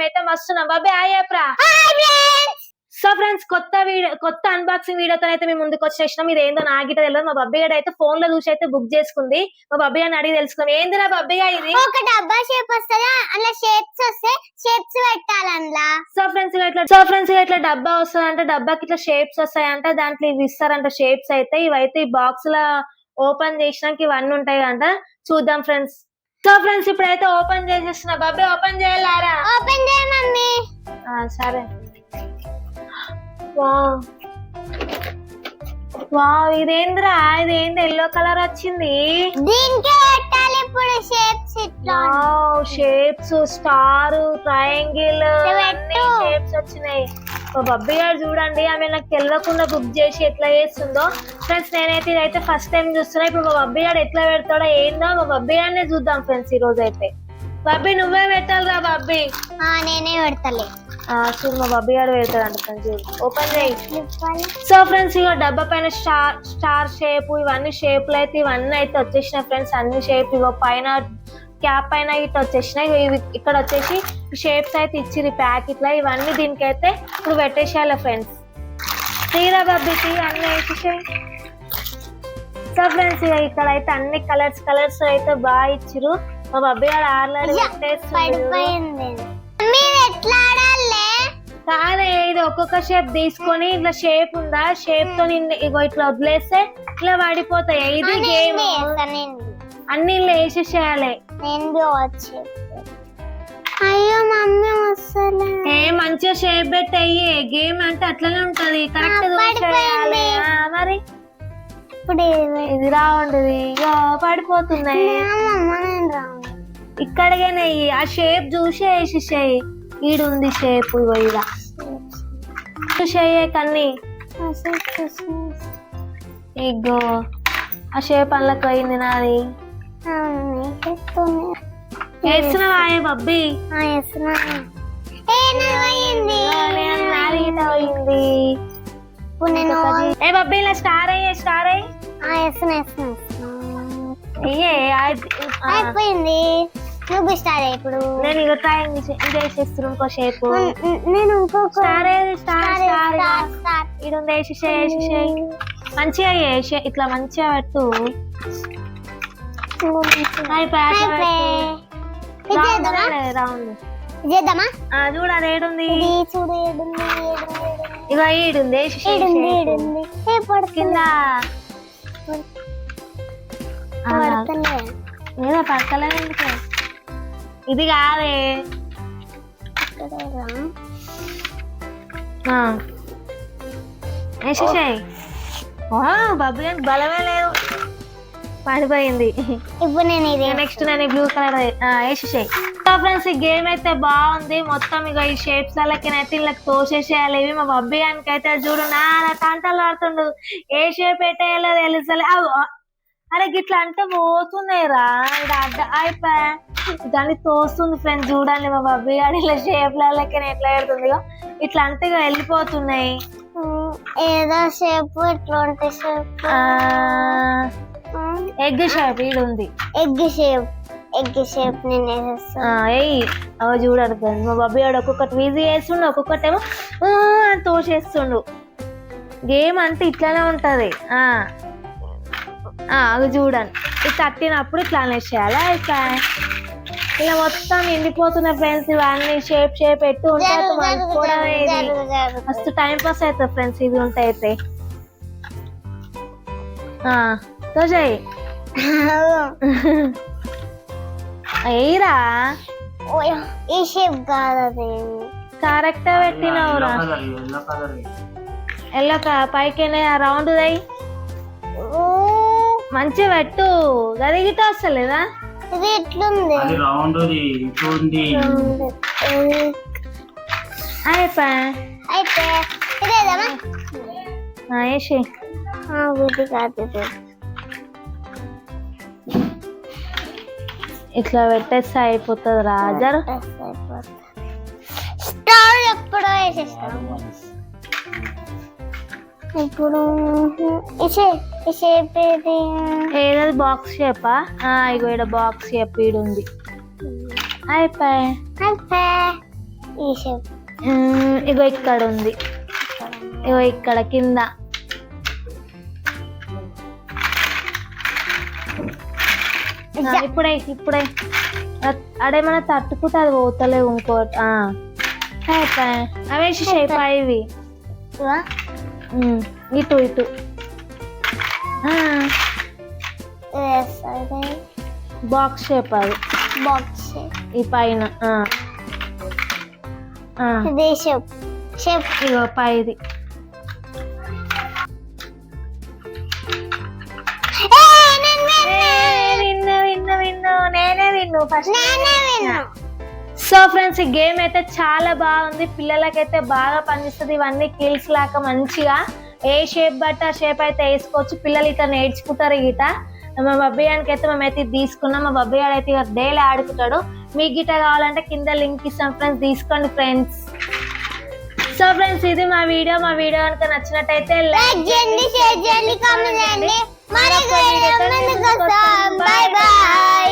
మేమైతే మస్తున్నాం Bobby ఆయప్రా. So friends కొత్త unboxing వీడియోతో అయితే మేము ముందుకు వచ్చేసినాం. ఇది ఏందో నాగిట తెలియదు. మా బబ్బీ గడ అయితే ఫోన్ లో చూసి అయితే బుక్ చేసుకుంది. మా బబ్బీ గారిని అడిగి తెలుసుకున్నాం. ఏందిరా బబ్బీ ఇది ఒక డబ్బా షేప్ వస్తదా, అలా షేప్స్ వస్తే షేప్స్ పెట్టాలంలా. సో ఫ్రెండ్స్ ఇట్లా డబ్బా వస్తుందంటే డబ్బాకి ఇట్లా షేప్స్ వస్తాయంట. దాంట్లో ఇవి ఇస్తారంట షేప్స్ అయితే. ఇవైతే ఈ బాక్స్ లా ఓపెన్ చేసినాక ఇవన్నీ ఉంటాయి అంట. చూద్దాం ఫ్రెండ్స్. సో ఫ్రెండ్స్ ఇప్పుడైతే ఓపెన్ చేసేస్తున్నా. బబ్బీ ఓపెన్ చేయాలారా? ఓపెన్ చేయ మమ్మీ. సరే. వావ్ ఇదేంద్రా, ఇదేంది ఎల్లో కలర్ వచ్చింది. దీనికే పెట్టాలి ఇప్పుడు షేప్స్. ఇట్లా షేప్స్ స్టార్ ట్రయాంగిల్ షేప్స్ వచ్చినాయి. బబ్బీ గారు చూడండి, ఆమె నాకు తెలియకుండా బుక్ చేసి ఎట్లా చేస్తుందో. ఫ్రెండ్స్ నేనైతే ఇదైతే ఫస్ట్ టైం చూస్తున్నా. ఇప్పుడు మా బబ్బీ గారు ఎట్లా పెడతాడో ఏందో మా బబ్బీ గారినే చూద్దాం ఫ్రెండ్స్ ఈ రోజు అయితే. బబ్బీ నువ్వే పెట్టాలిరా బబ్బీ. నేనే పెడతలే. చూడు మా బబ్బీ గారు పెడతాడంట ఫ్రెండ్స్. ఓపెన్ చేయి. సో ఫ్రెండ్స్ ఇక డబ్బా పైన స్టార్ షేప్ ఇవన్నీ షేప్లు అయితే ఇవన్నీ అయితే వచ్చేసినాయి ఫ్రెండ్స్. అన్ని షేప్ ఇగో పైన క్యాప్ పైన ఇట్లా వచ్చేసినాయి. ఇవి ఇక్కడ వచ్చేసి షేప్స్ అయితే ఇచ్చిర్రు ప్యాకెట్ లో. ఇవన్నీ దీనికైతే ఇప్పుడు పెట్టేసేయాలి ఫ్రెండ్స్. తీరా బబ్బీకి అన్ని వేసేసాయి. సో ఫ్రెండ్స్ ఇక ఇక్కడ అయితే అన్ని కలర్స్ అయితే బాగా ఇచ్చిర్రు. మా బబ్బీ గారు ఆర్లాడి కాదే. ఇది ఒక్కొక్క షేప్ తీసుకొని ఇట్లా షేప్ ఉందా, షేప్ తో ఇగో ఇట్లా వదిలేస్తే ఇట్లా పడిపోతాయి. ఇది గేమ్. అన్ని ఇలా వేసేసేయాలి. అయ్యో మమ్మీ వస్తలే. మంచిగా షేప్ పెట్టి అయ్యే గేమ్ అంటే అట్లనే ఉంటది. కరెక్ట్ చూసేయాలి. మరి ఇప్పుడు ఇది రావండి. ఇగో పడిపోతున్నాయి. ఇక్కడికేనే ఆ షేప్ చూసి వేసేసాయి. ఈడుంది షేప్. ఇగో ఇక చూసేయే కన్నీ. ఇగో ఆ షేప్ అందులోకి పోయింది నాది. వేస్తున్నావా బబ్బీ? పోయింది. ఏ బబ్బీ ఇలా స్టార్ అయ్యే అయిపోయింది. నువ్వు స్టార్ ఇప్పుడు. నేను ఇక ట్రై చేసేస్తున్నాను ఇంకో షేప్. నేను ఇంకొక స్టార్ ఇది వేసేసేయి. మంచిగా ఇట్లా మంచిగా పెట్టు. రౌండ్ చేద్దామా? చూడ ఏడుంది. చూడు ఇక ఈడుంది. కింద ఏదో పక్కలే. ఇది కాదే. వేసేసాయి. బబ్బీ గారికి బలమే లేదు, పడిపోయింది. ఇప్పుడు నేను నెక్స్ట్ నేను బ్లూ కలర్ వేసేసాయి. ఫ్రెండ్స్ ఈ గేమ్ అయితే బాగుంది. మొత్తం ఇక ఈ షేప్స్ అయితే ఇలా తోసేసేయాలి. ఇవి మా బబ్బీ గారికి అయితే చూడు నా తంటలు ఆడుతుండు. ఏ షేప్ పెట్టేయాలో తెలుసలే. అరే గిట్లా అంటే పోతున్నాయి రా. ఇది అడ్డ అయిపోయా దాన్ని తోస్తుంది ఫ్రెండ్స్. చూడండి మా బబ్బీ గారు ఇలా షేప్ లెక్క ఎట్లా పెడుతుంది. ఇట్లా అంటే ఇక వెళ్ళిపోతున్నాయి. ఏదో షేప్ ఎట్లాంటి షేప్. ఎగ్ షేప్ ఇది ఉంది. ఎగ్ షేప్ నేను చూడాలి ఫ్రెండ్స్. మా బబ్బీ గారు ఒక్కొక్కటి ఈజీ చేస్తుండు, ఒక్కొక్కటి ఏమో తోసేస్తుండు. గేమ్ అంటే ఇట్లానే ఉంటది. అది చూడండి. ఇది తట్టినప్పుడు ఇట్లా అనేసేయాలి. ఇలా మొత్తం ఎండిపోతున్నాయి ఫ్రెండ్స్. ఇవన్నీ షేప్ ఎట్టు ఉంటాయి. మస్తు టైం పాస్ అవుతుంది ఫ్రెండ్స్ ఇది ఉంటాయి అయితే. తోజాయి ఎయిరా. ఈ షేప్ కాదు, కరెక్ట్ పెట్టినవురా. ఎల్లో పైకి రౌండ్ అయ్యి మంచిగా పెట్టు. గది గిట్ట వస్తలేదా? ఇది ఎట్లుంది? ఇట్లా పెట్టేస్తే అయిపోతుంది రాజర్. స్టార్ ఎప్పుడో వేసేస్తాను. ఇప్పుడు ఏదది బాక్స్ షేపా? ఇగో ఇక్కడ బాక్స్ షేప్ ఈడు ఉంది. అయిపోయి ఈ షేప్ ఇగో ఇక్కడ ఉంది, ఇగో ఇక్కడ కింద. ఇప్పుడే ఇప్పుడే అడేమన్నా తట్టుకుంటే అది పోతలేవు ఇంకోటి. అవేసి షేప్ ఇవి ఇటు ఇటు బాక్స్ షేప్ అది బాక్స్ ఈ పైన ఇదే షేప్ షేప్ ఇగో పైది. నేనే విన్ను ఫస్ట్. సో ఫ్రెండ్స్, ఈ గేమ్ అయితే చాలా బాగుంది, పిల్లలకైతే బాగా పనిచేస్తుంది. ఇవన్నీ కిల్స్ లాగా మంచిగా ఏ షేప్ బట్టి ఆ షేప్ అయితే వేసుకోవచ్చు. పిల్లలు ఇట్లా నేర్చుకుంటారు. గిట మా బబ్బయ్యానికి అయితే మేమైతే ఇది తీసుకున్నాం. మా బబ్బయ్యాడు అయితే ఇక డైలీ ఆడుకుంటాడు. మీకు గిట కావాలంటే కింద లింక్ ఇస్తాం ఫ్రెండ్స్, తీసుకోండి ఫ్రెండ్స్. సో ఫ్రెండ్స్, ఇది మా వీడియో కనుక నచ్చినట్టయితే లైక్ చేయండి, షేర్ చేయండి, కామెంట్ చేయండి. మరి బై బై.